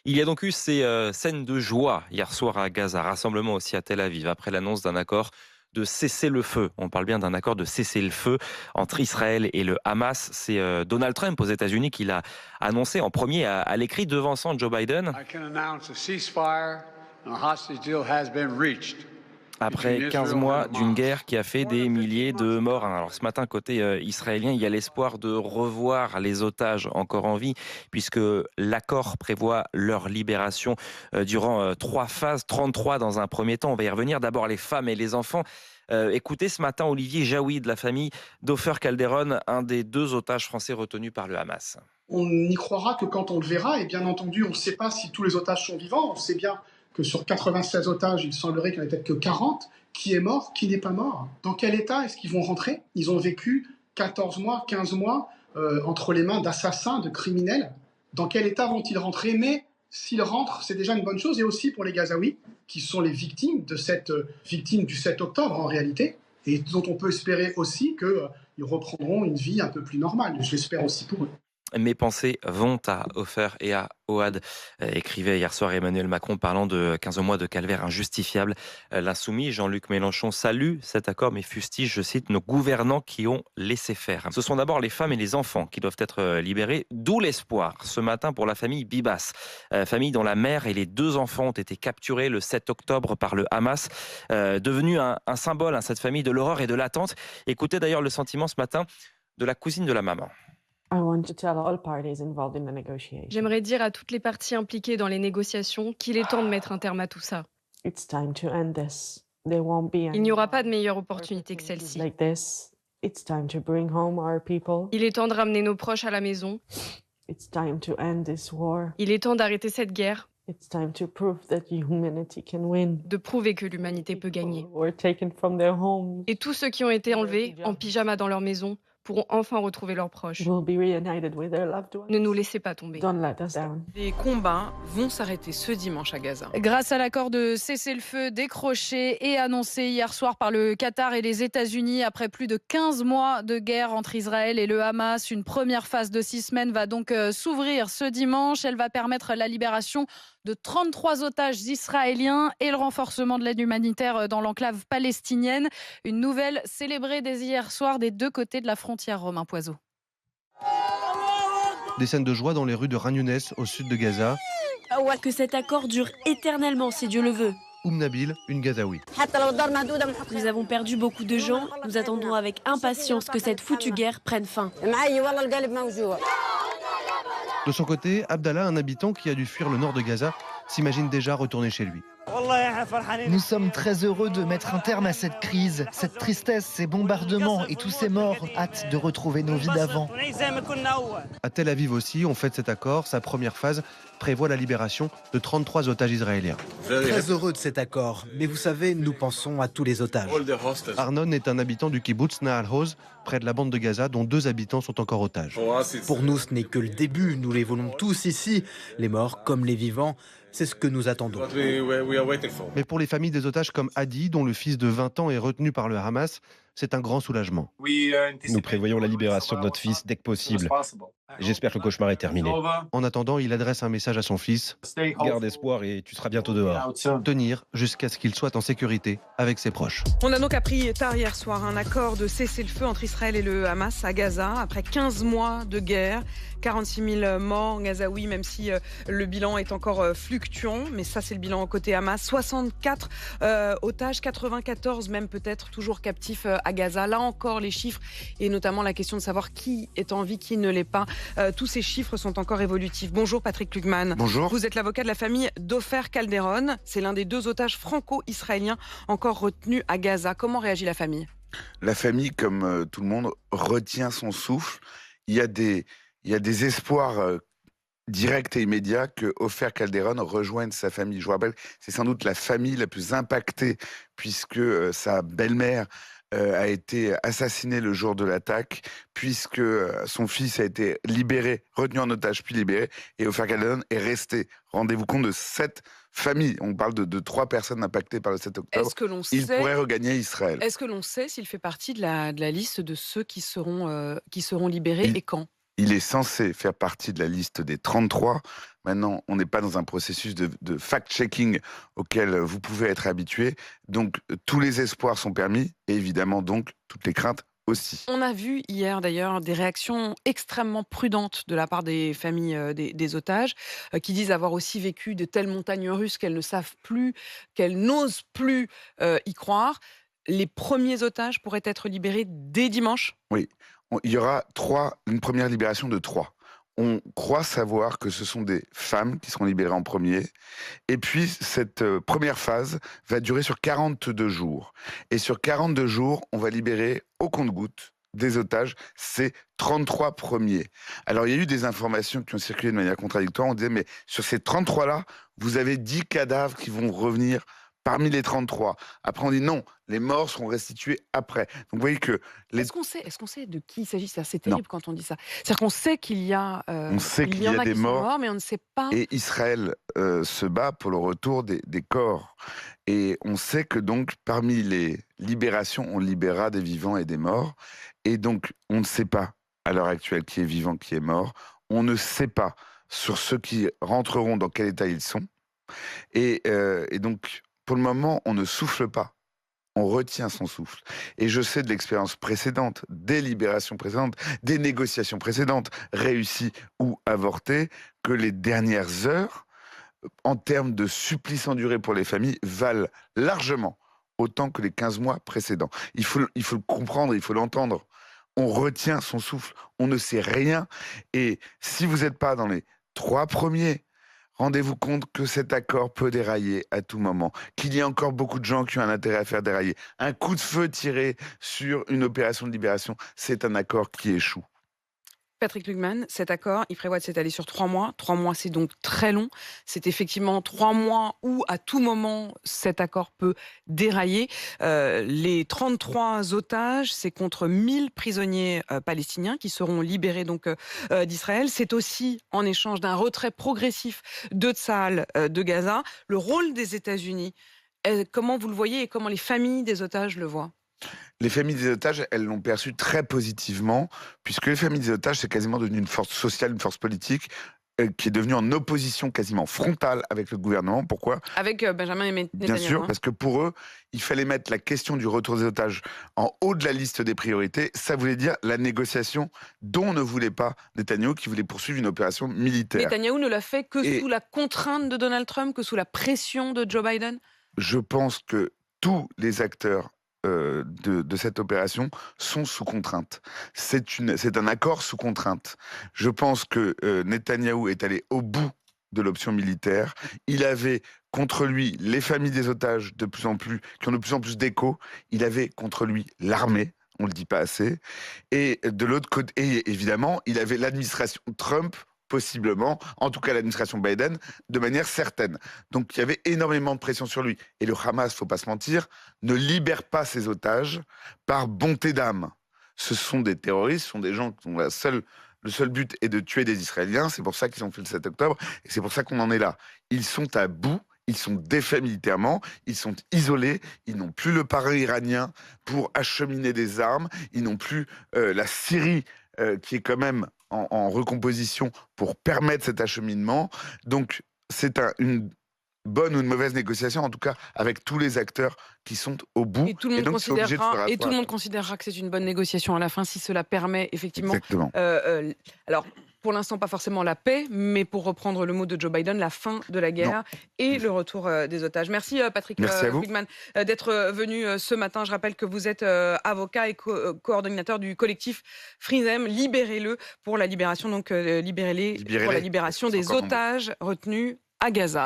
Il y a donc eu ces scènes de joie hier soir à Gaza, rassemblement aussi à Tel Aviv, après l'annonce d'un accord de cessez-le-feu. On parle bien d'un accord de cessez-le-feu entre Israël et le Hamas. C'est Donald Trump aux États-Unis qui l'a annoncé en premier à l'écrit, devançant Joe Biden. I can announce a ceasefire and a hostage deal has been reached between Après 15 Israel mois and d'une Hamas. guerre qui a fait des milliers de morts. Alors ce matin, côté israélien, il y a l'espoir de revoir les otages encore en vie, puisque l'accord prévoit leur libération durant 3 phases, 33 dans un premier temps. On va y revenir. D'abord les femmes et les enfants. Écoutez ce matin Olivier Jaoui de la famille d'Ofer Calderon, un des 2 otages français retenus par le Hamas. On n'y croira que quand on le verra, et bien entendu, on ne sait pas si tous les otages sont vivants. On sait bien que sur 96 otages, il semblerait qu'il n'y en ait peut-être que 40. Qui est mort, qui n'est pas mort? Dans quel état est-ce qu'ils vont rentrer? Ils ont vécu 14 mois, 15 mois entre les mains d'assassins, de criminels. Dans quel état vont-ils rentrer? Mais s'ils rentrent, c'est déjà une bonne chose, et aussi pour les Gazaouis, qui sont les victimes de cette victime du 7 octobre en réalité, et dont on peut espérer aussi qu'ils reprendront une vie un peu plus normale. Je l'espère aussi pour eux. Mes pensées vont à Ofer et à Ohad, écrivait hier soir Emmanuel Macron parlant de 15 mois de calvaire injustifiable. L'insoumis Jean-Luc Mélenchon salue cet accord mais fustige, je cite, nos gouvernants qui ont laissé faire. Ce sont d'abord les femmes et les enfants qui doivent être libérés, d'où l'espoir ce matin pour la famille Bibas, famille dont la mère et les 2 enfants ont été capturés le 7 octobre par le Hamas, devenu un symbole, cette famille de l'horreur et de l'attente. Écoutez d'ailleurs le sentiment ce matin de la cousine de la maman. J'aimerais dire à toutes les parties impliquées dans les négociations qu'il est temps de mettre un terme à tout ça. Il n'y aura pas de meilleure opportunité que celle-ci. Il est temps de ramener nos proches à la maison. Il est temps d'arrêter cette guerre, de prouver que l'humanité peut gagner. Et tous ceux qui ont été enlevés en pyjama dans leur maison pourront enfin retrouver leurs proches. Ne nous laissez pas tomber. Les combats vont s'arrêter ce dimanche à Gaza. Grâce à l'accord de cessez-le-feu décroché et annoncé hier soir par le Qatar et les États-Unis, après plus de 15 mois de guerre entre Israël et le Hamas, une première phase de 6 semaines va donc s'ouvrir ce dimanche. Elle va permettre la libération de 33 otages israéliens et le renforcement de l'aide humanitaire dans l'enclave palestinienne. Une nouvelle célébrée dès hier soir des 2 côtés de la frontière, Romain Poiseau. Des scènes de joie dans les rues de Khan Younes, au sud de Gaza. Que cet accord dure éternellement, si Dieu le veut. Nabil, une Gazaoui. Nous avons perdu beaucoup de gens. Nous attendons avec impatience que cette foutue guerre prenne fin. De son côté, Abdallah, un habitant qui a dû fuir le nord de Gaza, s'imagine déjà retourner chez lui. Nous sommes très heureux de mettre un terme à cette crise, cette tristesse, ces bombardements et tous ces morts. Hâte de retrouver nos vies d'avant. À Tel Aviv aussi, on fête cet accord. Sa première phase prévoit la libération de 33 otages israéliens. Très heureux de cet accord, mais vous savez, nous pensons à tous les otages. Arnon est un habitant du kibbutz Nahal Oz, près de la bande de Gaza, dont 2 habitants sont encore otages. Pour nous, ce n'est que le début. Nous les voulons tous ici, les morts comme les vivants. C'est ce que nous attendons. Mais pour les familles des otages comme Hadi, dont le fils de 20 ans est retenu par le Hamas, c'est un grand soulagement. Nous prévoyons la libération de notre fils dès que possible. J'espère que le cauchemar est terminé. En attendant, il adresse un message à son fils. Garde espoir et tu seras bientôt dehors. Tenir jusqu'à ce qu'il soit en sécurité avec ses proches. On a donc appris tard hier soir un accord de cessez-le-feu entre Israël et le Hamas à Gaza après 15 mois de guerre. 46 000 morts gazaouis, même si le bilan est encore fluctuant. Mais ça, c'est le bilan côté Hamas. 64 otages, 94 même peut-être toujours captifs à Gaza. Là encore, les chiffres et notamment la question de savoir qui est en vie, qui ne l'est pas. Tous ces chiffres sont encore évolutifs. Bonjour Patrick Klugman. Bonjour. Vous êtes l'avocat de la famille d'Ofer Calderon. C'est l'un des 2 otages franco-israéliens encore retenus à Gaza. Comment réagit la famille ? La famille, comme tout le monde, retient son souffle. Il y a des espoirs directs et immédiats que Ofer Calderon rejoigne sa famille. Je vous rappelle, c'est sans doute la famille la plus impactée puisque sa belle-mère a été assassiné le jour de l'attaque, puisque son fils a été libéré, retenu en otage, puis libéré, et Ofer Calderon est resté. Rendez-vous compte de cette famille. On parle de 3 personnes impactées par le 7 octobre. Il pourrait regagner Israël. Est-ce que l'on sait s'il fait partie de la liste de ceux qui seront libérés et quand ? Il est censé faire partie de la liste des 33. Maintenant, on n'est pas dans un processus de fact-checking auquel vous pouvez être habitué. Donc, tous les espoirs sont permis et évidemment, donc, toutes les craintes aussi. On a vu hier d'ailleurs des réactions extrêmement prudentes de la part des familles des otages qui disent avoir aussi vécu de telles montagnes russes qu'elles ne savent plus, qu'elles n'osent plus y croire. Les premiers otages pourraient être libérés dès dimanche? Oui, il y aura une première libération de 3. On croit savoir que ce sont des femmes qui seront libérées en premier. Et puis, cette première phase va durer sur 42 jours. Et sur 42 jours, on va libérer au compte-gouttes des otages, ces 33 premiers. Alors, il y a eu des informations qui ont circulé de manière contradictoire. On disait, mais sur ces 33-là, vous avez 10 cadavres qui vont revenir parmi les 33. Après, on dit non, les morts seront restitués après. Donc, vous voyez que... Est-ce qu'on sait de qui il s'agit? C'est terrible quand on dit ça. C'est-à-dire qu'on sait qu'il y a... on sait qu'il y a des morts, mais on ne sait pas... Et Israël se bat pour le retour des corps. Et on sait que donc, parmi les libérations, on libérera des vivants et des morts. Et donc, on ne sait pas, à l'heure actuelle, qui est vivant, qui est mort. On ne sait pas sur ceux qui rentreront, dans quel état ils sont. Et donc... Pour le moment, on ne souffle pas. On retient son souffle. Et je sais de l'expérience précédente, des libérations précédentes, des négociations précédentes, réussies ou avortées, que les dernières heures, en termes de supplice enduré pour les familles, valent largement autant que les 15 mois précédents. Il faut le comprendre, il faut l'entendre. On retient son souffle. On ne sait rien. Et si vous n'êtes pas dans les 3 premiers, rendez-vous compte que cet accord peut dérailler à tout moment, qu'il y a encore beaucoup de gens qui ont un intérêt à faire dérailler. Un coup de feu tiré sur une opération de libération, c'est un accord qui échoue. Patrick Lugman, cet accord, il prévoit de s'étaler sur 3 mois. 3 mois, c'est donc très long. C'est effectivement 3 mois où, à tout moment, cet accord peut dérailler. Les 33 otages, c'est contre 1000 prisonniers palestiniens qui seront libérés donc d'Israël. C'est aussi en échange d'un retrait progressif de Tsahal de Gaza. Le rôle des États-Unis, comment vous le voyez et comment les familles des otages le voient? Les familles des otages, elles l'ont perçu très positivement, puisque les familles des otages, c'est quasiment devenu une force sociale, une force politique, qui est devenue en opposition quasiment frontale avec le gouvernement. Pourquoi? Avec Benjamin Netanyahu. Bien sûr, parce que pour eux, il fallait mettre la question du retour des otages en haut de la liste des priorités. Ça voulait dire la négociation dont ne voulait pas Netanyahu, qui voulait poursuivre une opération militaire. Netanyahu ne l'a fait que sous la contrainte de Donald Trump, que sous la pression de Joe Biden? Je pense que tous les acteurs de cette opération sont sous contrainte. C'est un accord sous contrainte. Je pense que Netanyahou est allé au bout de l'option militaire. Il avait contre lui les familles des otages qui ont de plus en plus d'écho. Il avait contre lui l'armée. On ne le dit pas assez. Et de l'autre côté, et évidemment, il avait l'administration Trump, possiblement, en tout cas l'administration Biden, de manière certaine. Donc il y avait énormément de pression sur lui. Et le Hamas, faut pas se mentir, ne libère pas ses otages par bonté d'âme. Ce sont des terroristes, ce sont des gens dont le seul but est de tuer des Israéliens. C'est pour ça qu'ils ont fait le 7 octobre, et c'est pour ça qu'on en est là. Ils sont à bout. Ils sont défaits militairement, ils sont isolés, ils n'ont plus le parrain iranien pour acheminer des armes, ils n'ont plus la Syrie qui est quand même en recomposition pour permettre cet acheminement. Donc c'est une bonne ou une mauvaise négociation, en tout cas avec tous les acteurs qui sont au bout. Et tout le monde considérera que c'est une bonne négociation à la fin si cela permet effectivement... Exactement. Alors, pour l'instant, pas forcément la paix, mais pour reprendre le mot de Joe Biden, la fin de la guerre et le retour des otages. Merci Patrick Friedman d'être venu ce matin. Je rappelle que vous êtes avocat et coordonnateur du collectif Frisem. Libérez-le pour la libération, donc libérez-les pour la libération des otages retenus à Gaza.